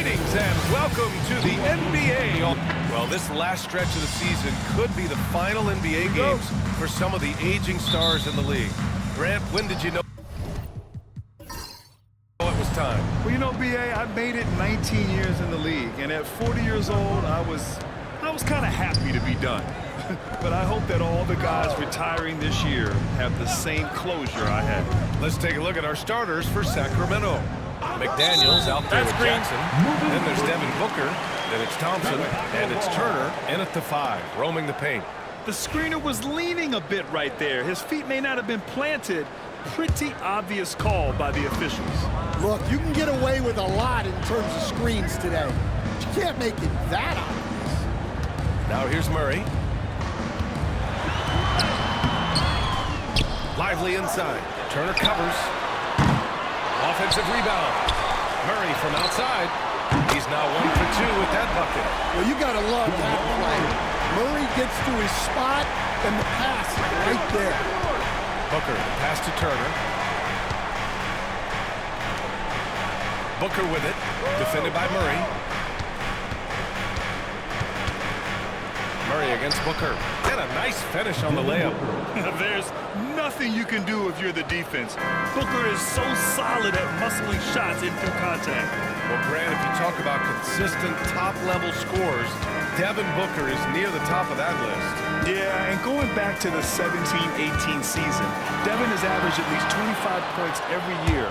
Greetings and welcome to the NBA. Well, this last stretch of the season could be the final NBA games for some of the aging stars in the league. Grant, when did you know it was time? Well, you know, B.A., I made it 19 years in the league, and at 40 years old, I was kind of happy to be done. But I hope that all the guys retiring this year have the same closure I had. Let's take a look at our starters for Sacramento. McDaniels out there with Jackson. Then there's Devin Booker. Then it's Thompson. And it's Turner in at the 5, roaming the paint. The screener was leaning a bit right there. His feet may not have been planted. Pretty obvious call by the officials. Look, you can get away with a lot in terms of screens today. But you can't make it that obvious. Now here's Murray. Lively inside. Turner covers. Offensive rebound. Murray from outside. He's now 1 for 2 with that bucket. Well, you got to love that play. Murray gets to his spot, and the pass is right there. Booker, pass to Turner. Booker with it. Defended by Murray. Murray against Booker. And a nice finish on the layup. There's nothing you can do if you're the defense. Booker is so solid at muscling shots in through contact. Well, Grant, if you talk about consistent top-level scores, Devin Booker is near the top of that list. Yeah, and going back to the 17-18 season, Devin has averaged at least 25 points every year.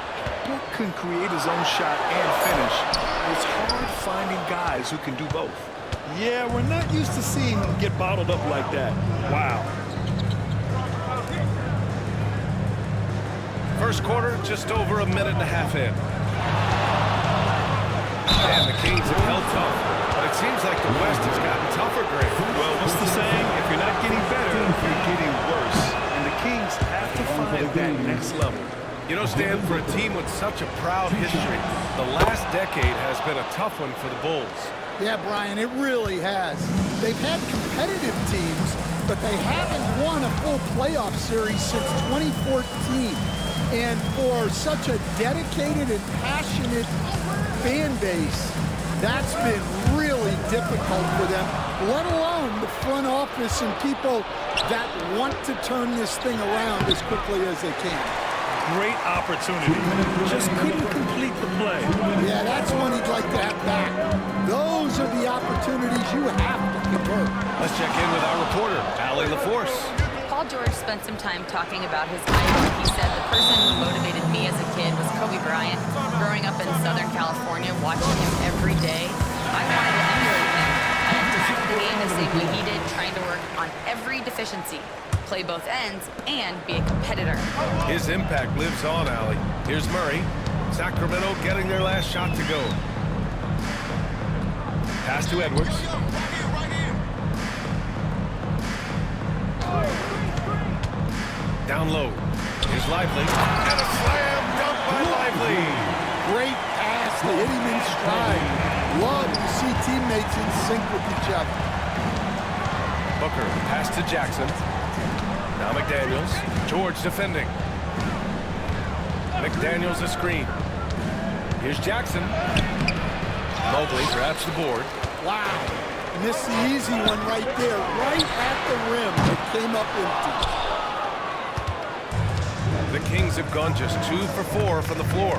Book can create his own shot and finish. It's hard finding guys who can do both. Yeah, we're not used to seeing him get bottled up like that. Wow. First quarter, just over a minute and a half in. And the Kings have held tough, but it seems like the West has gotten tougher, Grant. Well, what's the saying? If you're not getting better, you're getting worse. And the Kings have to find that next level. You know, Stan, for a team with such a proud history, the last decade has been a tough one for the Bulls. Yeah, Brian, it really has. They've had competitive teams, but they haven't won a full playoff series since 2014. And for such a dedicated and passionate fan base, that's been really difficult for them, let alone the front office and people that want to turn this thing around as quickly as they can. Great opportunity. Just couldn't complete the play. Yeah, that's one he'd like to have back. Those are the opportunities you have to convert. Let's check in with our reporter, Allie LaForce. Paul George spent some time talking about his idol. He said the person who motivated me as a kid was Kobe Bryant. Growing up in Southern California, watching him every day, I wanted to emulate him. I had to attack the game the same way he did, trying to work on every deficiency, play both ends, and be a competitor. His impact lives on, Allie. Here's Murray. Sacramento getting their last shot to go. Pass to Edwards. Down low. Here's Lively. And a slam dunk by Lively. Great pass to hit him in stride. Love to see teammates in sync with each other. Booker, pass to Jackson. Now McDaniels. George defending. McDaniels a screen. Here's Jackson. Mobley grabs the board. Wow. Missed the easy one right there, right at the rim. It came up empty. The Kings have gone just 2 for 4 from the floor.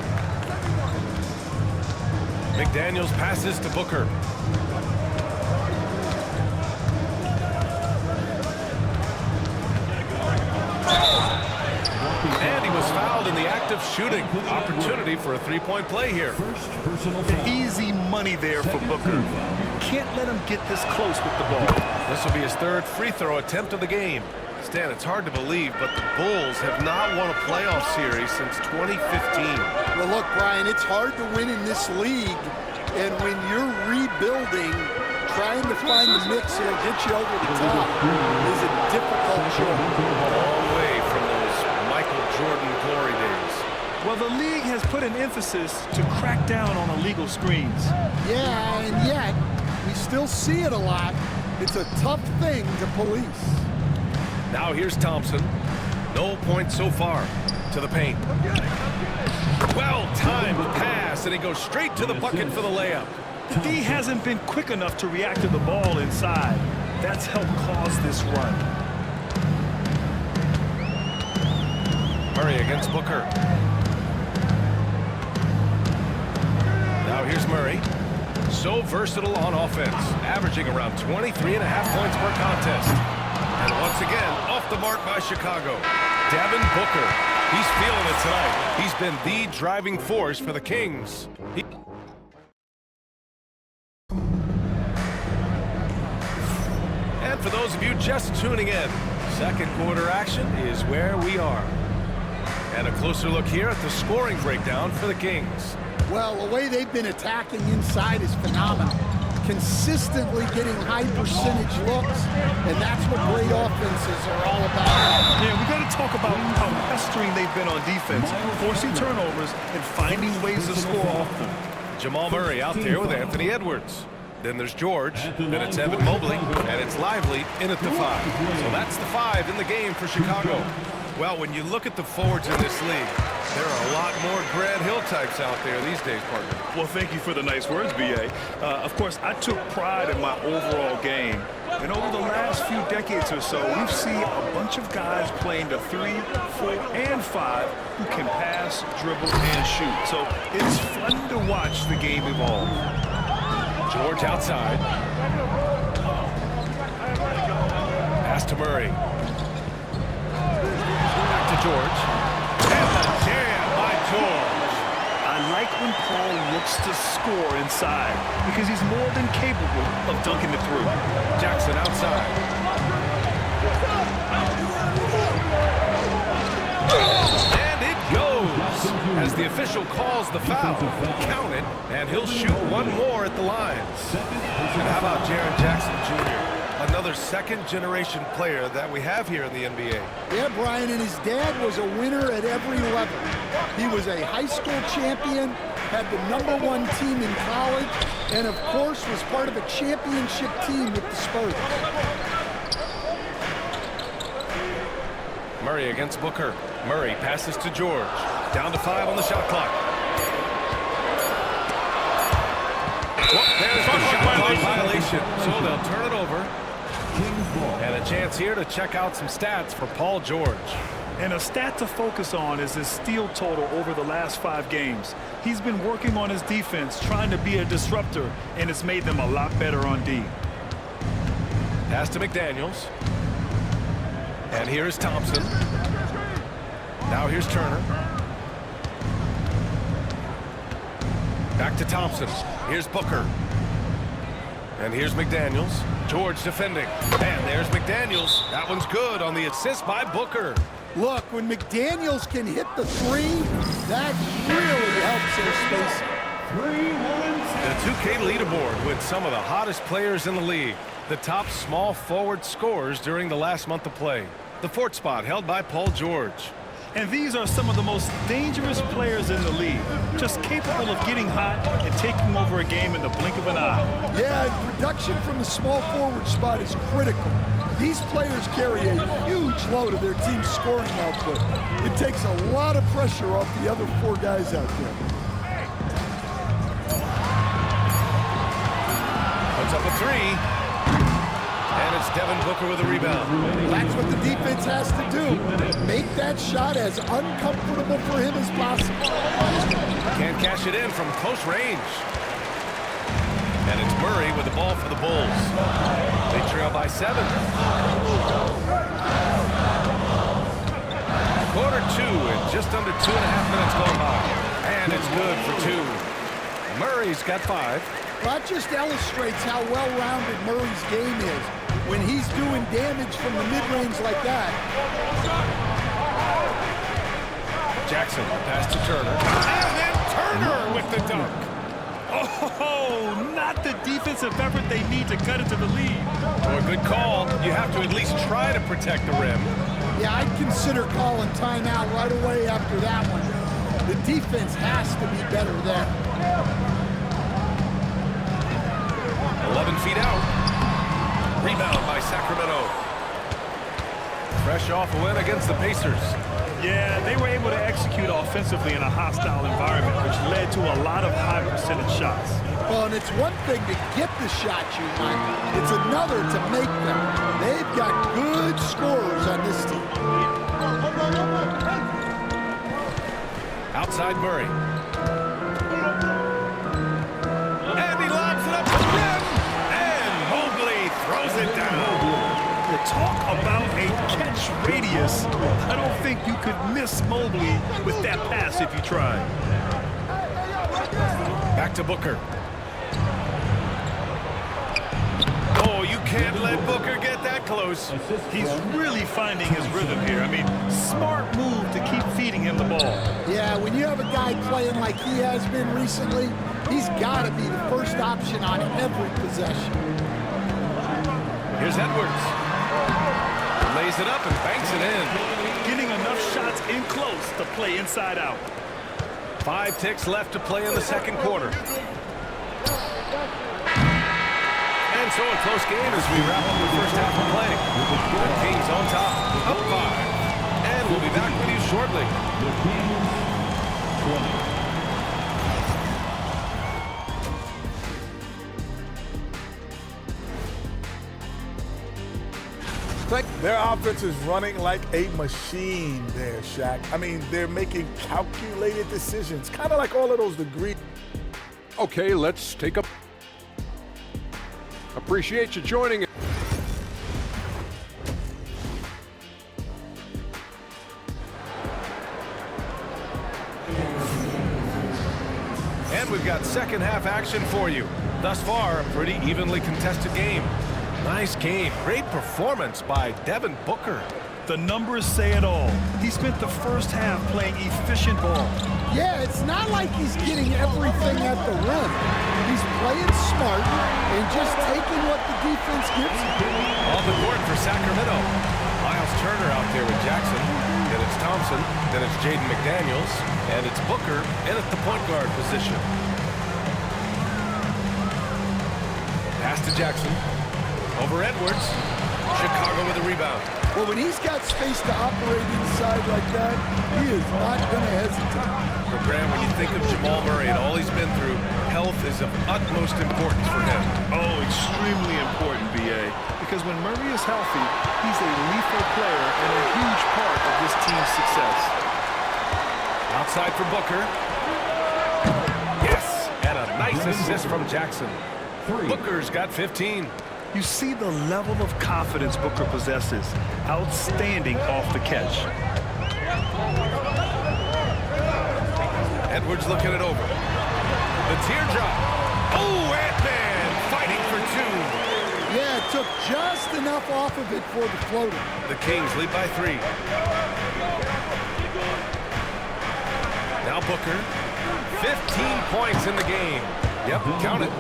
McDaniels passes to Booker. And he was fouled in the act of shooting. Opportunity for a three-point play here. Easy money there for Booker. Can't let him get this close with the ball. This will be his third free throw attempt of the game. Stan, it's hard to believe, but the Bulls have not won a playoff series since 2015. Well, look, Brian, it's hard to win in this league, and when you're rebuilding, trying to find the mix that'll get you over the top is a difficult job. Long way from those Michael Jordan glory days. Well, the league has put an emphasis to crack down on illegal screens. Yeah, and yet, we still see it a lot. It's a tough thing to police. Now here's Thompson. No points so far. To To the paint. Well-timed pass, and he goes straight to the bucket for the layup. The D hasn't been quick enough to react to the ball inside. That's helped cause this run. Murray against Booker. Now here's Murray. So versatile on offense, averaging around 23.5 points per contest. And once again, off the mark by Chicago. Devin Booker. He's feeling it tonight. He's been the driving force for the Kings. And for those of you just tuning in, second quarter action is where we are. And a closer look here at the scoring breakdown for the Kings. Well, the way they've been attacking inside is phenomenal. Consistently getting high percentage looks, and that's what great offenses are all about. Yeah, we got to talk about how pestering they've been on defense, forcing turnovers and finding ways to score off them. Jamal Murray out there with Anthony Edwards. Then there's George, then it's Evan Mobley, and it's Lively in at the 5. So that's the 5 in the game for Chicago. Well, when you look at the forwards in this league, there are a lot more Grant Hill types out there these days, partner. Well, thank you for the nice words, B.A. Of course, I took pride in my overall game. And over the last few decades or so, we've seen a bunch of guys playing the 3, 4, and 5 who can pass, dribble, and shoot. So it's fun to watch the game evolve. George outside. Pass to Murray. Back to George. And the jam by George. I like when Paul looks to score inside because he's more than capable of dunking it through. Jackson outside. And it goes as the official calls the foul. Count it, and he'll shoot one more at the line. And how about Jaren Jackson Jr.? Another second-generation player that we have here in the NBA. Yeah, Brian, and his dad was a winner at every level. He was a high school champion, had the #1 team in college, and of course was part of a championship team with the Spurs. Murray against Booker. Murray passes to George. Down to 5 on the shot clock. Well, there's the shot clock violation, so they'll turn it over. And a chance here to check out some stats for Paul George. And a stat to focus on is his steal total over the last 5 games. He's been working on his defense, trying to be a disruptor, and it's made them a lot better on D. Pass to McDaniels. And here's Thompson. Now here's Turner. Back to Thompson. Here's Booker. And here's McDaniels. George defending. And there's McDaniels. That one's good on the assist by Booker. Look, when McDaniels can hit the 3, that really helps their spacing. The 2K leaderboard with some of the hottest players in the league. The top small forward scorers during the last month of play. The 4th spot held by Paul George. And these are some of the most dangerous players in the league, just capable of getting hot and taking over a game in the blink of an eye. Yeah, and production from the small forward spot is critical. These players carry a huge load of their team's scoring output. It takes a lot of pressure off the other 4 guys out there. Puts up a 3. And it's Devin Booker with a rebound. That's what the defense has to do. Make that shot as uncomfortable for him as possible. Can't cash it in from close range. And it's Murray with the ball for the Bulls. They trail by 7. Quarter 2 and just under 2.5 minutes gone by. And it's good for 2. Murray's got 5. That just illustrates how well-rounded Murray's game is when he's doing damage from the mid-range like that. Jackson, pass to Turner. And then Turner with the dunk. Oh, not the defensive effort they need to cut into the lead. Oh, a good call. You have to at least try to protect the rim. Yeah, I'd consider calling timeout right away after that one. The defense has to be better there. 11 feet out. Rebound by Sacramento. Fresh off a win against the Pacers. Yeah, they were able to execute offensively in a hostile environment, which led to a lot of high percentage shots. Well, and it's one thing to get the shots you want. It's another to make them. They've got good scorers on this team. Outside Murray. And he lobs it up to the rim. And Moogle throws it down. You talk about a catch radius. I don't think you could miss Mobley with that pass if you tried. Back to Booker. Oh, you can't let Booker get that close. He's really finding his rhythm here. I mean, smart move to keep feeding him the ball. Yeah, when you have a guy playing like he has been recently, he's got to be the first option on every possession. Here's Edwards. Lays it up and banks it in. Getting enough shots in close to play inside out. 5 ticks left to play in the second quarter. And so a close game as we wrap up the first half of play. The Kings on top, up 5. And we'll be back with you shortly. The Kings 20. Their offense is running like a machine there, Shaq. I mean, they're making calculated decisions, kind of like all of those degrees. Okay, let's take a... Appreciate you joining us. And we've got second half action for you. Thus far, a pretty evenly contested game. Nice game. Great performance by Devin Booker. The numbers say it all. He spent the first half playing efficient ball. Yeah, it's not like he's getting everything at the rim. He's playing smart and just taking what the defense gives him. On the court for Sacramento. Miles Turner out there with Jackson. Then it's Thompson. Then it's Jaden McDaniels. And it's Booker in at the point guard position. Pass to Jackson. Over Edwards. Chicago with a rebound. Well, when he's got space to operate inside like that, he is not going to hesitate. Well, Graham, when you think of Jamal Murray and all he's been through, health is of utmost importance for him. Oh, extremely important, B.A. Because when Murray is healthy, he's a lethal player and a huge part of this team's success. Outside for Booker. Yes, and a nice assist from Jackson. Booker's got 15. You see the level of confidence Booker possesses. Outstanding off the catch. Edwards looking it over. The teardrop. Oh, Ant-Man fighting for 2. Yeah, it took just enough off of it for the floater. The Kings lead by 3. Now Booker. 15 points in the game. Yep, count it.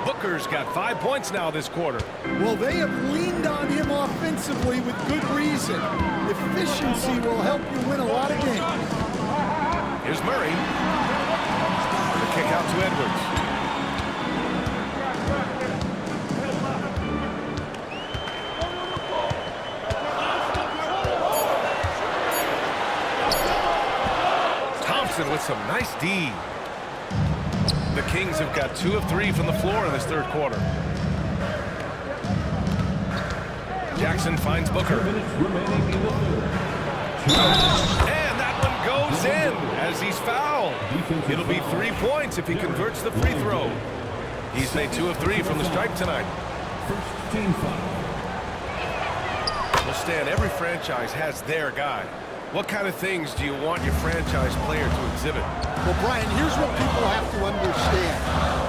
Booker's got 5 points now this quarter. Well, they have leaned on him offensively with good reason. Efficiency will help you win a lot of games. Here's Murray. The kick out to Edwards. Thompson with some nice D. The Kings have got 2 of 3 from the floor in this third quarter. Jackson finds Booker. And that one goes in as he's fouled. It'll be 3 points if he converts the free throw. He's made 2 of 3 from the stripe tonight. First team foul. Well, Stan, every franchise has their guy. What kind of things do you want your franchise player to exhibit? Well, Brian, here's what people have to understand.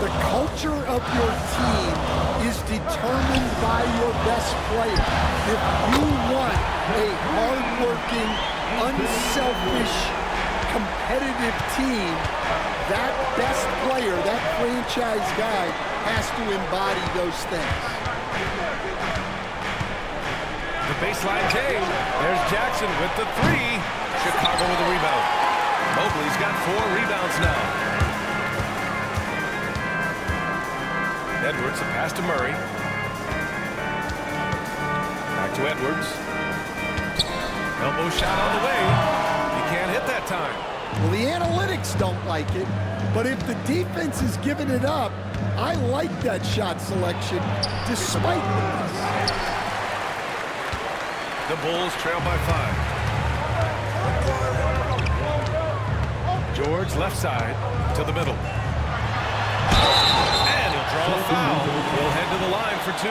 The culture of your team is determined by your best player. If you want a hardworking, unselfish, competitive team, that best player, that franchise guy, has to embody those things. The baseline came. There's Jackson with the 3. Chicago with the rebound. Mobley's got 4 rebounds now. Edwards, a pass to Murray. Back to Edwards. Elbow shot on the way. that time. Well, the analytics don't like it, but if the defense is giving it up, I like that shot selection despite the miss. The Bulls trail by 5. George left side to the middle. And he'll draw a foul. He'll head to the line for 2.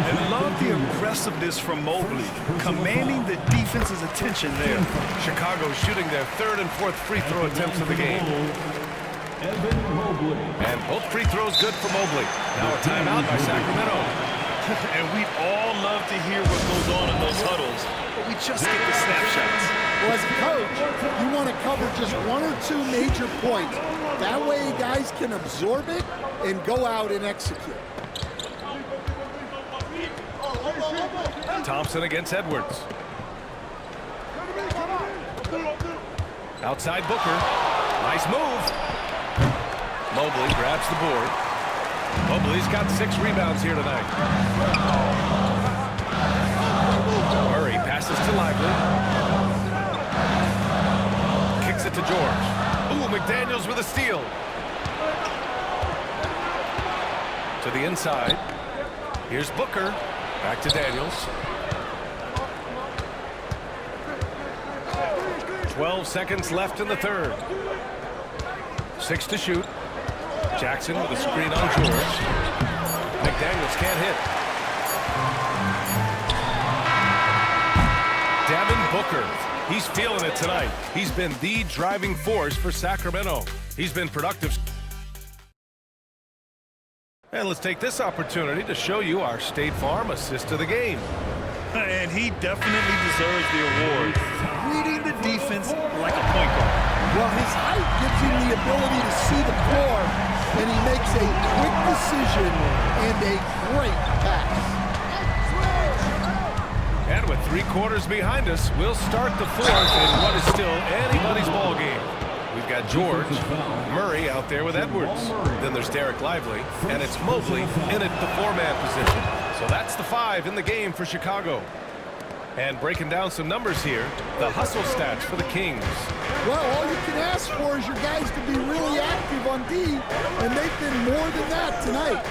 And love the aggressiveness from Mobley, commanding the defense's attention there. Chicago shooting their 3rd and 4th free throw attempts of the game. And both free throws good for Mobley. Now a timeout by Sacramento. And we'd all love to hear what goes on in those huddles, but we just get the snapshots. Well, as a coach, you want to cover just 1 or 2 major points. That way guys can absorb it and go out and execute. Thompson against Edwards. Outside Booker. Nice move. Mobley grabs the board. Mobley's got 6 rebounds here tonight. Murray passes to Lively. Kicks it to George. Ooh, McDaniels with a steal. To the inside. Here's Booker. Back to Daniels. 12 seconds left in the 3rd. 6 to shoot. Jackson with a screen on George. McDaniels can't hit. Devin Booker. He's feeling it tonight. He's been the driving force for Sacramento. He's been productive. And let's take this opportunity to show you our State Farm assist of the game. And he definitely deserves the award. Reading the defense like a point guard. Well, his height gives him the ability to see the floor, and he makes a quick decision and a great pass. And with 3 quarters behind us, we'll start the 4th in what is still anybody's ball game. We've got George, Murray out there with Edwards. Then there's Derek Lively, and it's Mobley in at the 4-man position. So that's the 5 in the game for Chicago. And breaking down some numbers here, the hustle stats for the Kings. Well, all you can ask for is your guys to be really active on D, and they've been more than that tonight.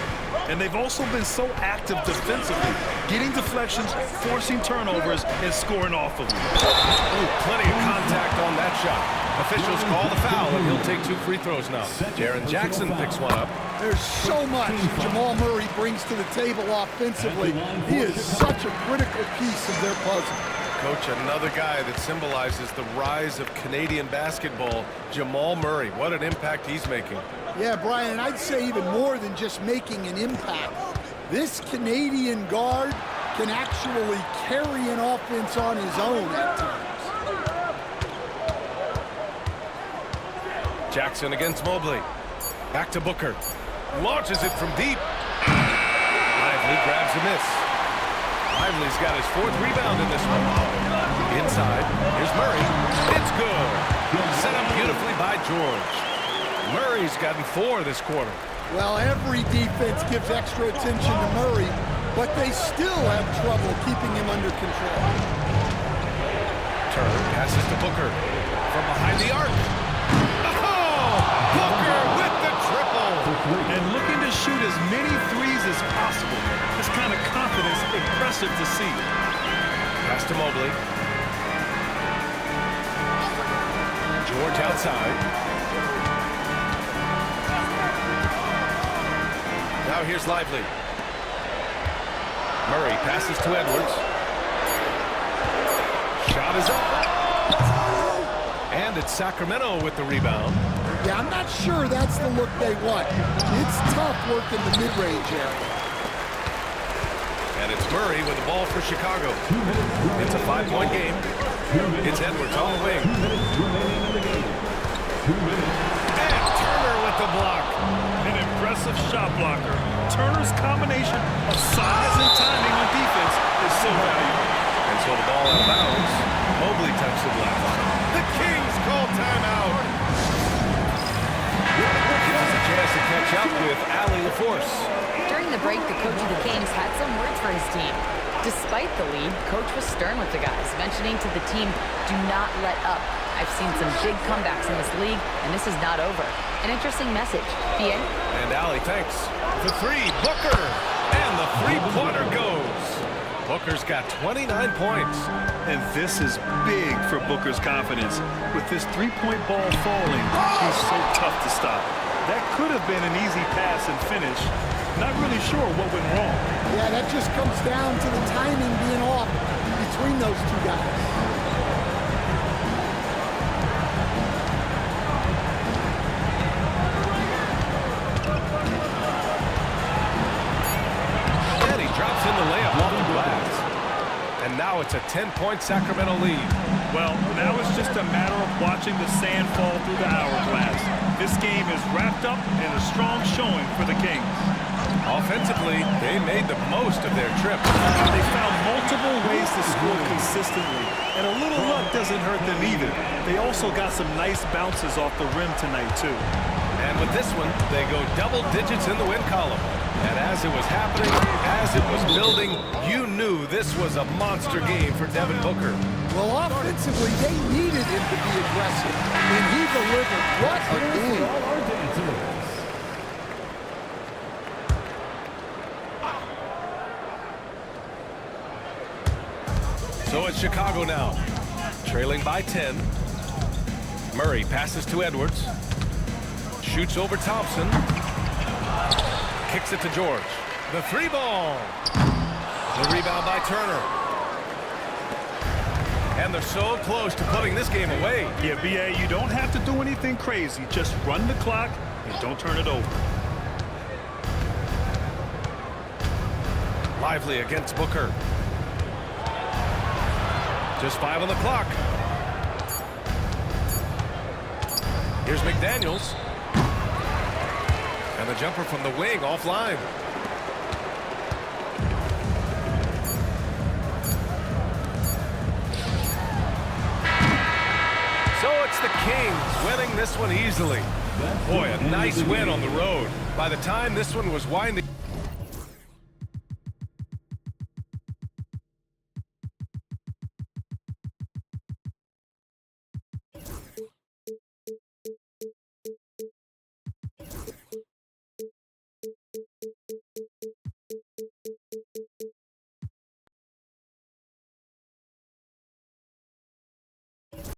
And they've also been so active defensively, getting deflections, forcing turnovers, and scoring off of them. Ooh, plenty of contact on that shot. Officials call the foul, and he'll take 2 free throws now. Jaren Jackson picks one up. There's so much Jamal Murray brings to the table offensively. He is such a critical piece of their puzzle. Coach, another guy that symbolizes the rise of Canadian basketball, Jamal Murray. What an impact he's making. Yeah, Brian, and I'd say even more than just making an impact. This Canadian guard can actually carry an offense on his own at times. Jackson against Mobley. Back to Booker. Launches it from deep. Lively grabs a miss. Lively's got his 4th rebound in this one. Inside, here's Murray. It's good. Set up beautifully by George. Murray's gotten 4 this quarter. Well, every defense gives extra attention to Murray, but they still have trouble keeping him under control. Turner passes to Booker from behind the arc. Oh! Booker with the triple. And looking to shoot as many threes as possible. This kind of confidence, impressive to see. Pass to Mobley. George outside. Now here's Lively. Murray passes to Edwards. Shot is up. And it's Sacramento with the rebound. Yeah, I'm not sure that's the look they want. It's tough working the mid-range area. And it's Murray with the ball for Chicago. It's a 5-point game. It's Edwards on the wing. And Turner with the block. An impressive shot blocker. Turner's combination of size and timing on defense is so valuable. And so the ball out of bounds. Mobley touched it left. The Kings call timeout. Gives us a chance to catch up with Allie LaForce. During the break, the coach of the Kings had some words for his team. Despite the lead, coach was stern with the guys, mentioning to the team, do not let up. I've seen some big comebacks in this league, and this is not over. An interesting message. BA? And Allie, thanks. For three, Booker. And the three-pointer goes. Booker's got 29 points. And this is big for Booker's confidence. With this three-point ball falling, he's so tough to stop. That could have been an easy pass and finish. Not really sure what went wrong. Yeah, that just comes down to the timing being off between those two guys. And he drops in the layup off the glass. And now it's a 10-point Sacramento lead. Well, now it's just a matter of watching the sand fall through the hourglass. This game is wrapped up in a strong showing for the Kings. Offensively, they made the most of their trip. They found multiple ways to score consistently, and a little luck doesn't hurt them either. They also got some nice bounces off the rim tonight, too. And with this one, they go double digits in the win column. And as it was happening, as it was building, you knew this was a monster game for Devin Booker. Well, offensively, they needed him to be aggressive, and he delivered. What a game. So it's Chicago now, trailing by 10. Murray passes to Edwards. Shoots over Thompson. Kicks it to George. The three ball. The rebound by Turner. And they're so close to putting this game away. Yeah, BA, you don't have to do anything crazy. Just run the clock and don't turn it over. Lively against Booker. Just 5 on the clock. Here's McDaniels. And the jumper from the wing offline. So it's the Kings winning this one easily. Boy, a nice win on the road. By the time this one was winding